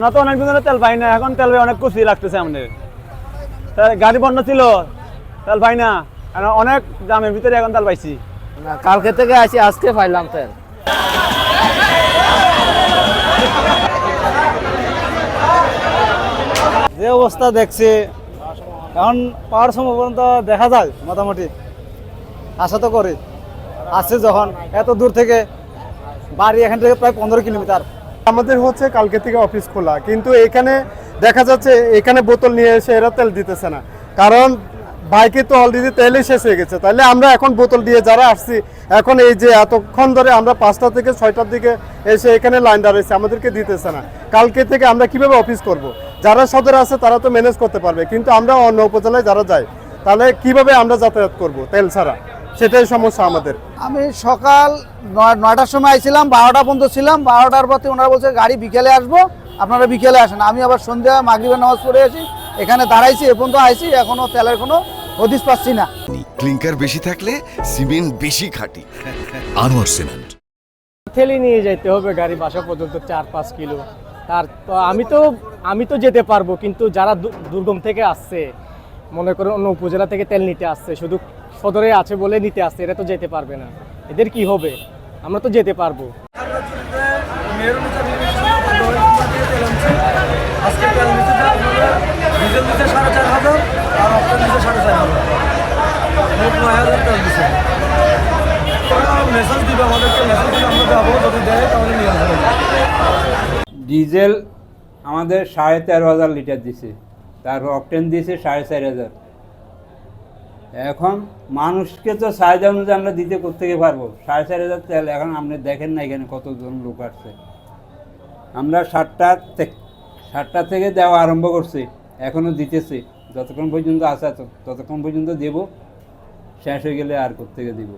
আমরা তো অনেকদিন ধরে তেল পাই না, এখন তেল অনেক কুচি লাগতেছে আমাদের। গাড়ি বন্ধ ছিল, তেল পাই না, অনেক দামের ভিতরে এখন তেল পাইছি। কালকে থেকে আসি, আজকে পাইলাম তেল। যে অবস্থা দেখছি এখন পাওয়ার সময় পর্যন্ত দেখা যায় মোটামুটি, আশা তো করি। আসছে যখন এত দূর থেকে, বাড়ি এখান থেকে প্রায় 15 কিলোমিটার। আমাদের হচ্ছে কালকে থেকে অফিস খোলা, কিন্তু এখানে দেখা যাচ্ছে এখানে বোতল নিয়ে এসে এরা তেল দিতেছে না, কারণ বাইকে তো অলরেডি তেলই শেষ হয়ে গেছে। তাহলে আমরা এখন বোতল দিয়ে যারা আসছি, এখন এই যে এতক্ষণ ধরে আমরা 5টা থেকে 6টার দিকে এসে এখানে লাইন দাঁড়িয়েছে, আমাদেরকে দিতেছে না। কালকে থেকে আমরা কিভাবে অফিস করব? যারা সদরে আছে তারা তো ম্যানেজ করতে পারবে, কিন্তু আমরা অন্য উপজেলায় যারা যাই, তাহলে কিভাবে আমরা যাতায়াত করব তেল ছাড়া? সেটাই সমস্যা আমাদের। আমি সকাল 9টার সময় আইছিলাম, 12টা পর্যন্ত ছিলাম। 12টার পথে ওনারা বলছে গাড়ি বিকেলে আসবো, আপনারা বিকেলে আসেন। আমি আবার সন্ধ্যা মাগরিবের নামাজ পড়ে আসি, এখানে দাঁড়াইছি, এ পর্যন্ত আইছি, এখনো তেলের কোনো হদিস পাচ্ছি না। ক্লিংকার বেশি থাকলে সিমেন্ট বেশি খাঁটি। আনোয়ার সিমেন্ট ঠেলে নিয়ে যেতে হবে গাড়ি বাসা পর্যন্ত 4-5 কিলো। তার তো আমি তো যেতে পারবো, কিন্তু যারা দুর্গম থেকে আসছে, মনে করুন অন্য উপজেলা থেকে তেল নিতে আসছে, শুধু সদরে আছে বলে নিতে আসছে, এরা তো যেতে পারবে না। এদের কি হবে? আমরা তো যেতে পারবো। ডিজেল আমাদের 13,500 লিটার দিছে, তার অকটেন দিয়েছে 4,500। এখন মানুষকে তো চাহিদা অনুযায়ী আমরা দিতে কোত্থেকে পারবো? 4,500 তেল এখন আপনি দেখেন না এখানে কতজন লোক আসছে। আমরা 7টা থেকে দেওয়া আরম্ভ করছি, এখনও দিতেছি। যতক্ষণ পর্যন্ত আসা ততক্ষণ পর্যন্ত দেব, শেষ হয়ে গেলে আর কোত্থেকে দিব?